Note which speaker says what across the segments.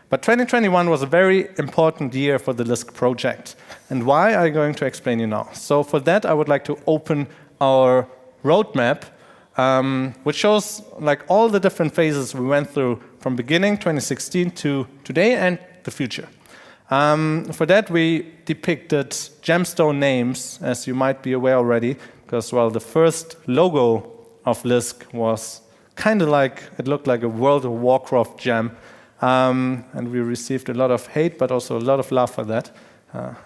Speaker 1: But 2021 was a very important year for the Lisk project. And why, I'm going to explain you now. So for that, I would like to open our roadmap, which shows like all the different phases we went through from beginning 2016 to today and the future. For that, we depicted gemstone names, as you might be aware already, because, well, the first logo of Lisk was kind of like, it looked like a World of Warcraft gem. And we received a lot of hate, but also a lot of love for that.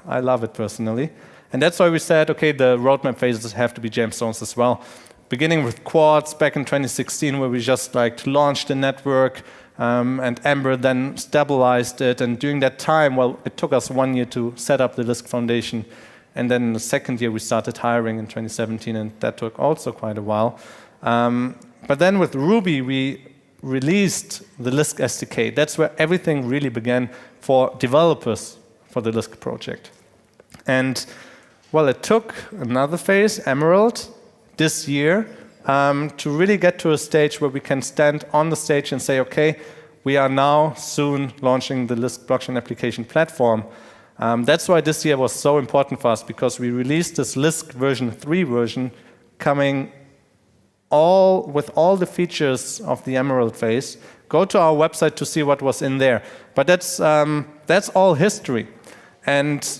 Speaker 1: I love it personally. And that's why we said, okay, the roadmap phases have to be gemstones as well. Beginning with Quartz back in 2016, where we just like launched the network, and Amber then stabilized it. And during that time, well, it took us 1 year to set up the Lisk Foundation. And then in the second year, we started hiring in 2017, and that took also quite a while. But then with Ruby, we released the Lisk SDK. That's where everything really began for developers for the Lisk project. And well, it took another phase, Emerald, this year, to really get to a stage where we can stand on the stage and say, okay, we are now soon launching the Lisk blockchain application platform. That's why this year was so important for us, because we released this Lisk version 3 version coming with all the features of the Emerald phase. Go to our website to see what was in there. But that's all history. And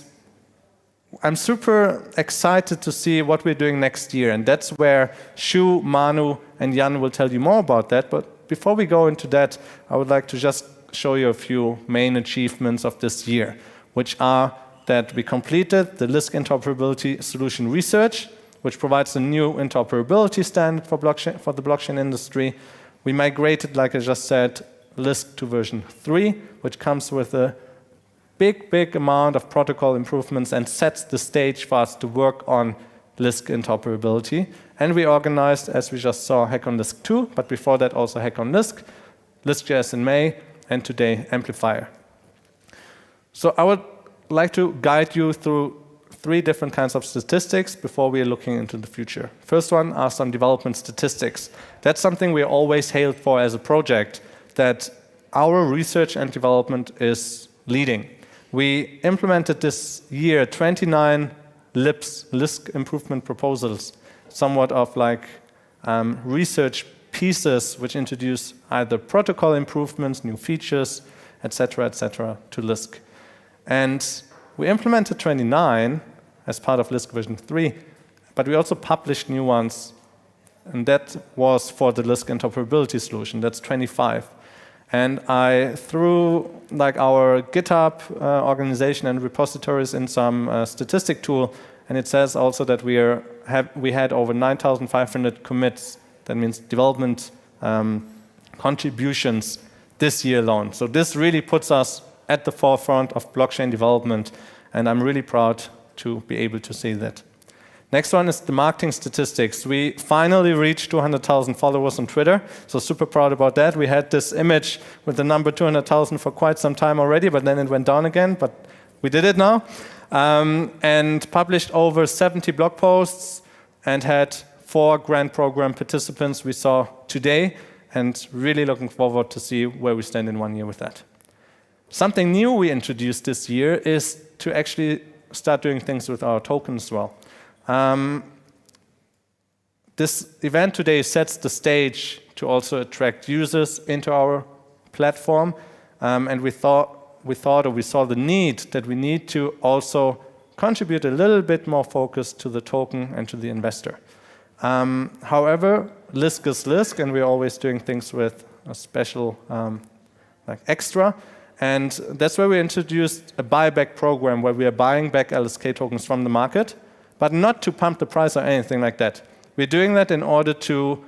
Speaker 1: I'm super excited to see what we're doing next year. And that's where Shu, Manu, and Jan will tell you more about that. But before we go into that, I would like to just show you a few main achievements of this year, which are that we completed the Lisk interoperability solution research, which provides a new interoperability standard for the blockchain industry. We migrated, like I just said, Lisk to version 3, which comes with a big amount of protocol improvements and sets the stage for us to work on Lisk interoperability. And we organized, as we just saw, Hack on Lisk 2, but before that also Hack on Lisk, Lisk.js in May, and today AmpliFire. So I would like to guide you through 3 different kinds of statistics before we are looking into the future. First one are some development statistics. That's something we always hailed for as a project, that our research and development is leading. We implemented this year 29 LIPs, Lisk improvement proposals, somewhat of like research pieces which introduce either protocol improvements, new features, etc., to Lisk. And we implemented 29 as part of Lisk version 3, but we also published new ones, and that was for the Lisk interoperability solution. That's 25. And I threw like our GitHub organization and repositories in some statistic tool, and it says also that we had over 9,500 commits. That means development contributions this year alone. So this really puts us at the forefront of blockchain development, and I'm really proud to be able to say that. Next one is the marketing statistics. We finally reached 200,000 followers on Twitter, so super proud about that. We had this image with the number 200,000 for quite some time already, but then it went down again, but we did it now. And published over 70 blog posts and had 4 grant program participants we saw today, and really looking forward to see where we stand in 1 year with that. Something new we introduced this year is to actually start doing things with our tokens as well. This event today sets the stage to also attract users into our platform, and we saw the need that we need to also contribute a little bit more focus to the token and to the investor. However, Lisk is Lisk, and we're always doing things with a special like extra. And that's where we introduced a buyback program where we are buying back LSK tokens from the market, but not to pump the price or anything like that. We're doing that in order to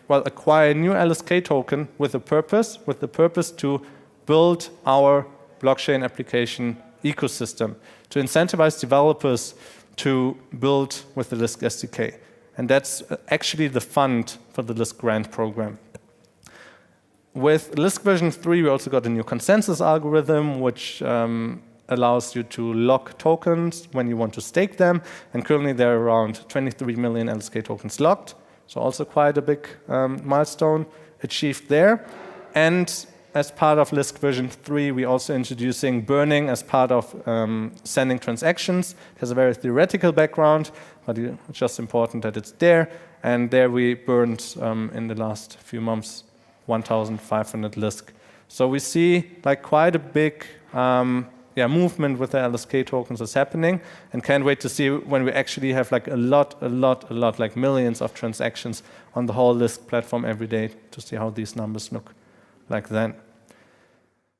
Speaker 1: acquire a new LSK token with the purpose to build our blockchain application ecosystem, to incentivize developers to build with the Lisk SDK. And that's actually the fund for the Lisk grant program. With Lisk version 3, we also got a new consensus algorithm, which allows you to lock tokens when you want to stake them. And currently, there are around 23 million LSK tokens locked. So also quite a big milestone achieved there. And as part of Lisk version 3, we're also introducing burning as part of sending transactions. It has a very theoretical background, but it's just important that it's there. And there we burned, in the last few months, 1,500 Lisk. So we see like quite a big movement with the LSK tokens is happening, and can't wait to see when we actually have like a lot, like millions of transactions on the whole Lisk platform every day to see how these numbers look like then.